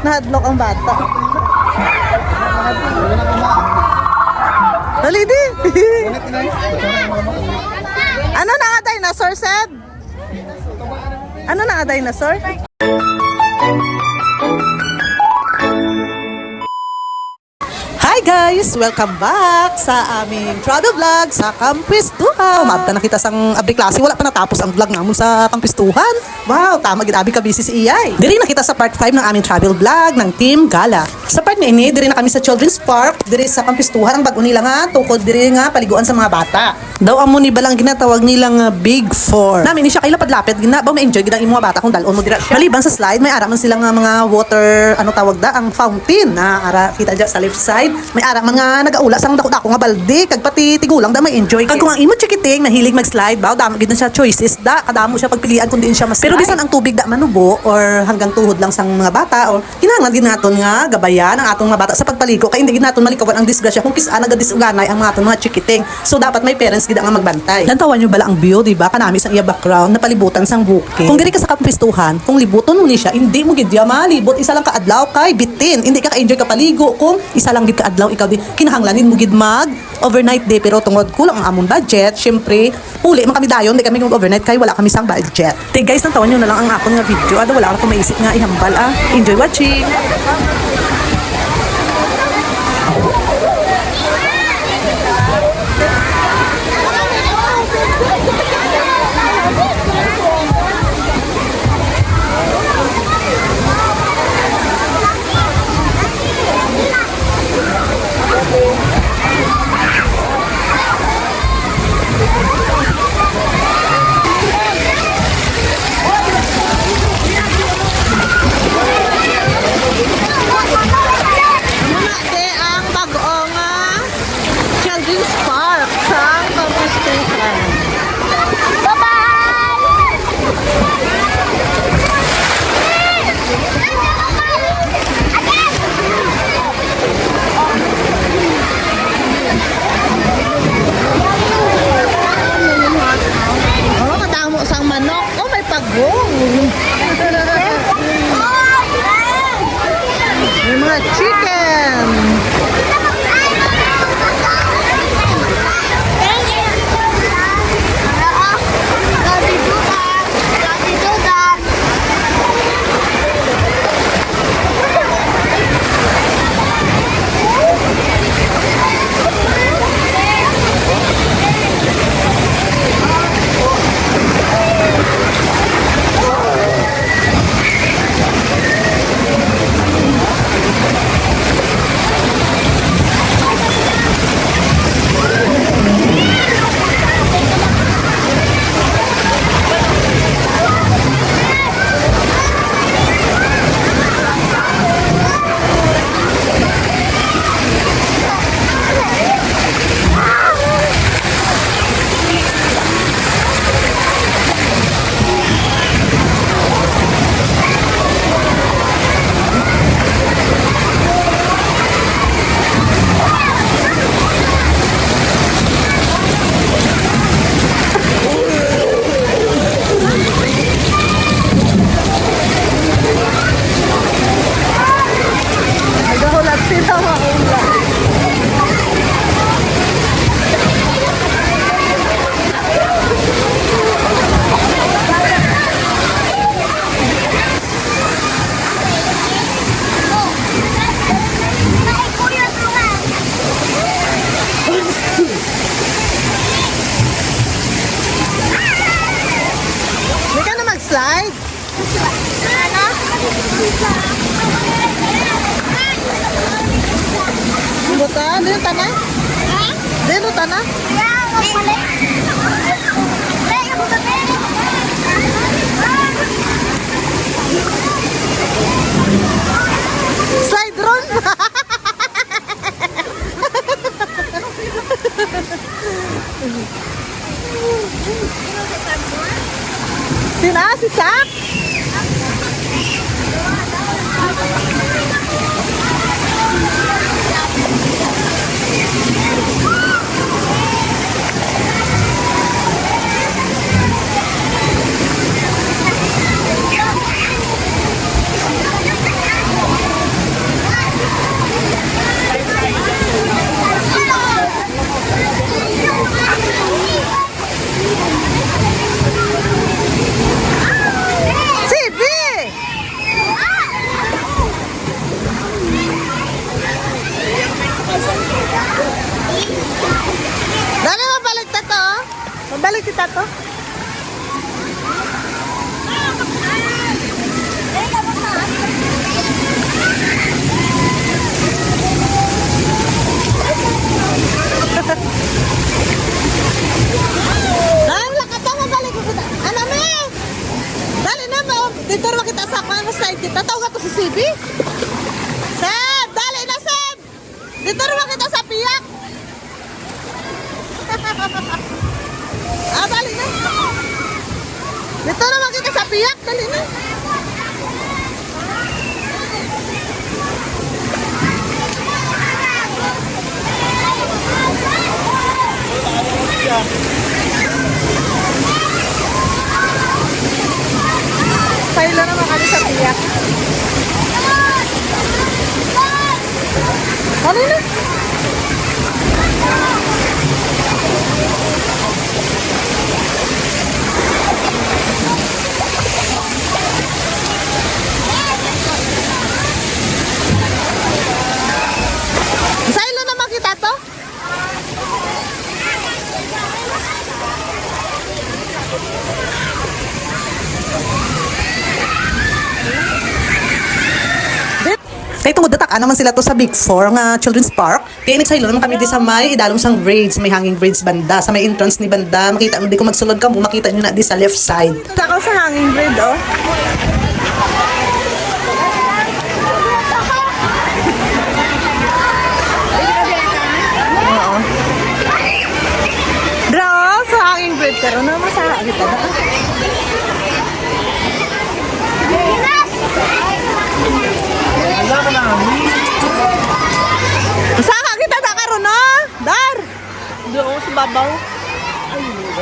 Nahadlok ang bata. Dali di. Ano na nga dinosaur, Seb? Ano na nga dinosaur? Hi guys! Welcome back sa aming travel vlog sa Kampistuhan. Umabta na kita sang abri klase. Wala pa natapos ang vlog namun sa Kampistuhan. Wow! Tama ginabi ka busy si Iyay. Diri na kita sa part 5 ng aming travel vlog ng Team Gala. Sa part na ini, diri na kami sa Children's Park. Diri sa Kampistuhan. Ang bago nila nga, tukod diri nga paliguan sa mga bata. Daw amo ni balang ginatawag nilang Big Four. Namin ni siya kay lapad-lapid. Ginabaw ma-enjoy ginang imo mga bata kung dalon mo dira siya. Maliban sa slide, may ara man silang mga water, ano tawag da, ang fountain. Ara kita dyan sa left side. May ara mga nagaula sang dako-dako nga balde kag pati tigulang da may enjoy. Kag kung ang imo chikiting nahilig mag-slide, baw damo gid na siya choices da, kadamo siya pagpilian kun diin siya mas. Pero bisan ang tubig da manubo or hanggang tuhod lang sang mga bata or kinahanglan gid naton nga gabayan ang atong mga bata sa pagpaligo kay hindi gid naton malikawan ang disgrasya kung kisa nagadisuganay ang mga aton mga chikiting. So dapat may parents gid nga magbantay. Nantawan nyo bala ang view, di ba? Kanami sang iya background na palibutan sang bukid. Kung diri ka sa Kampistuhan, kung libuton mo ni siya, hindi mo gid malibot isa lang ka adlaw kay bitin. Hindi ka ka-enjoy ka paligo kung isa lang gid ka adlaw ikaw di kinahanglanin mo gid mag overnight day pero tungod kulang ang among budget, syempre puli man kami dayon di kami mag overnight kay wala kami sang budget. Te guys, nantawan nyo na lang ang akon nga video. Ada wala ako maisip nga ihambal Enjoy watching. May mga chicken. Slide? Buta, dito tanah? Dito tanah? Slide run? Sina? Si Sak? makita to? Lakat pa, mabalik ko kita. Ano me? Dali na ba? Dito naman kita sa mga side kita. Tawag ka to si CB? Seb! Dali na, Seb! Dito naman kita sa piyak. Dali na. Dito naman kita sa piyak. Dali na. Pailo naman kami sa piyak. Ano na? Pailo naman kita to? Kaya tungod dataka naman sila to sa Big Four nga Children's Park. Kaya nagsaylo naman kami di sa may idalom sang braids, may hanging braids banda. Sa may entrance ni banda, makita mo di ko magsulod ka mo, makita nyo na di sa left side. Takaw sa hanging braid, oh. Oo. Draw sa hanging braid, pero na masara kita na. Masaka kita da karon, no? Dar. Doon sa babaw.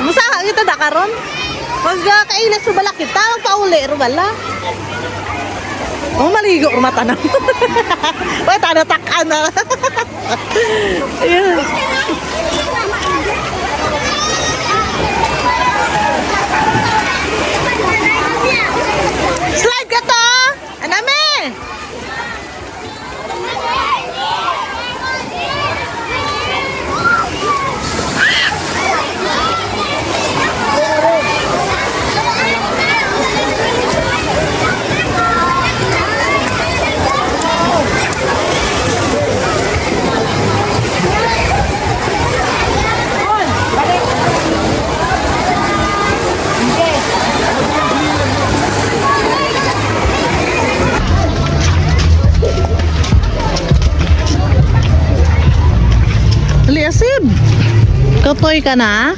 Masaka kita da karon. Pag kailas sa bala kita, magpauli ro bala. Oh, maligo ro mata na. Wala tanda takan na. Ayun. Slide ka to. Aname. Liasib. Katoy ka na?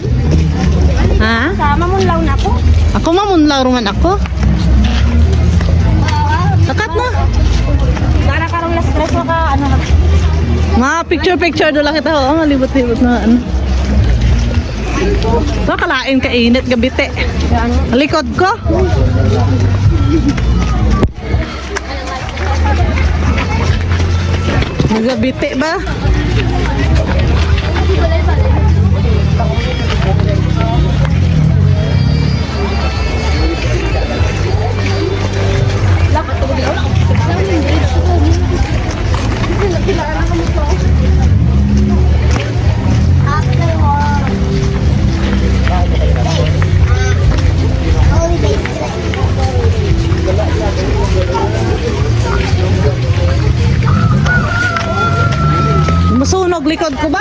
Ha? Sama mo lang na ako. Ako mamunlaw ruman ako. Takat na. Para karong last stress mo ka, ano na. Mga picture doon lang kita. Oo, malibot-libot na ano. Nakalain ka init gabite. Likod ko. Gabite ba? Masunog likod ko ba?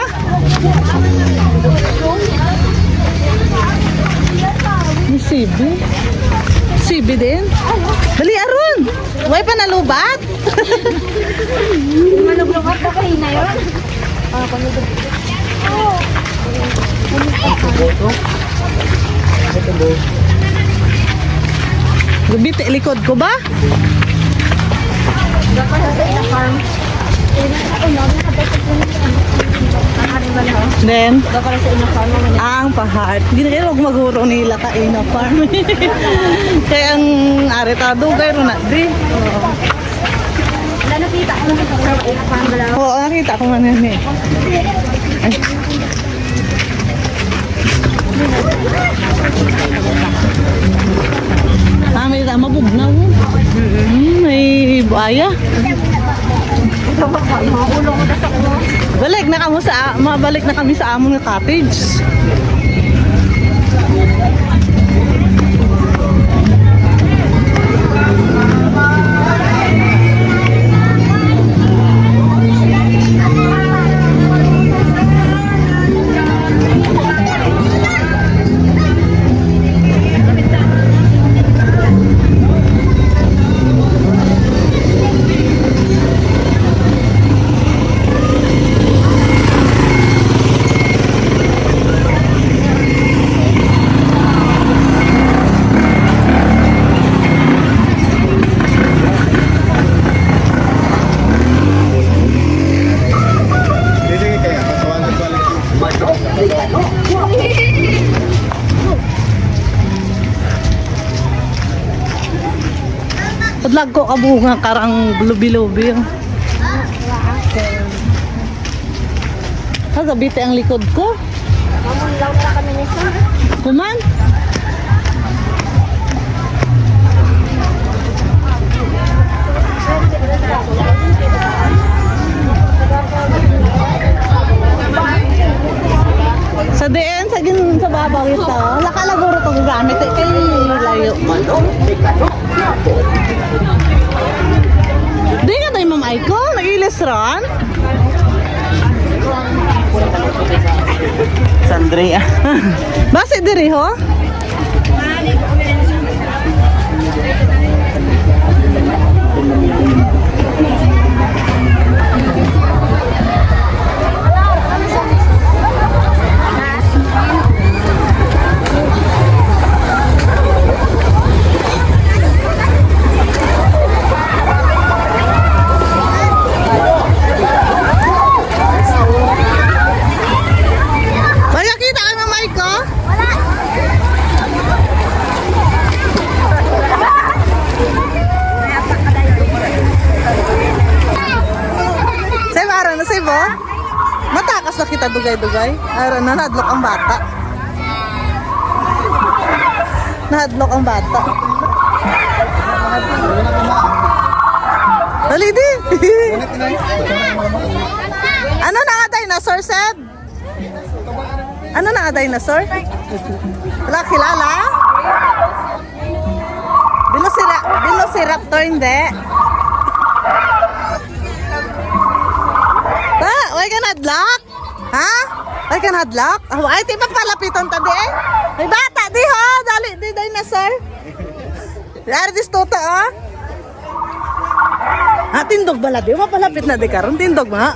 May CB. CB din? Dali aron! Huwag pa nalubat? Maluglugat ka kayo na yun. Gabite likod ko ba? Dapat sa ina farm. Then, Dapat sa ina farm. ang pahart. Hindi na kayo huwag maguro nila kain na farm. Kaya ang aretado kayo na di. Wala nakita ko naman sa ina farm galaw. Oo, nakita ko man yan eh. Ay. May mabugnaw. May buaya. Maulong ko sa ko. Mabalik na kami sa amon nga cottage. kabunga karang lubi-lubi. Gabite ang likod ko. Mamulaw na kami nito. Kuman? Sa diin, sa babaw ito. Lakalaguro ito gagamit. Kay layo. Di ka tayo, Ma'am Aiko? Nag-ilis ron? Sandria. Basi diri ho? May nakita kay Ma'am Aiko? Say mara na say bo? Matakas na kita dugay-dugay. Ara na nahadlok ang bata. Nahadlok ang bata. Dali di. Ano na nga dinosaur, Seb? Ano na nga dinosaur? Wala kilala? Velociraptor hindi. Ha? Why ka nadlock? Ha? Why ka nadlock? Oh, ay, di ba palapiton ta di eh? May bata di ho. Dali, di dinosaur. Dari dis toto oh. Ha, tindog bala di. Mapalapit na di karon tindog ma.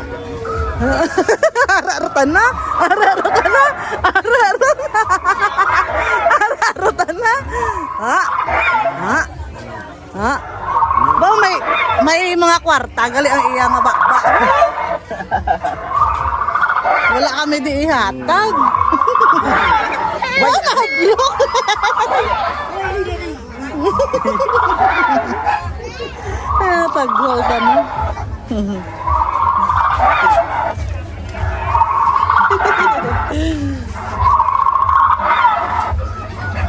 Ararutan na. Ararutan na. Ararutan na. Ararutan na. Ha? Ha? Ha? Ba may mga kwarta gali ang iya nga baba. Wala kami di ihatag. Wala hadlok. Tagol ka na.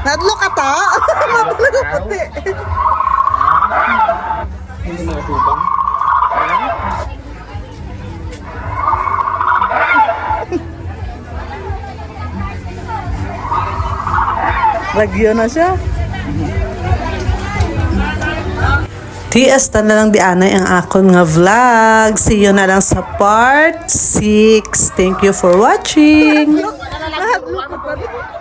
Nadlok ka ta? Nadlok ka puti. Hindi mo natubang. Lagyo na siya. TS na lang di anay ang akon nga vlog. See you na lang sa part 6. Thank you for watching. Nadlok ka pa.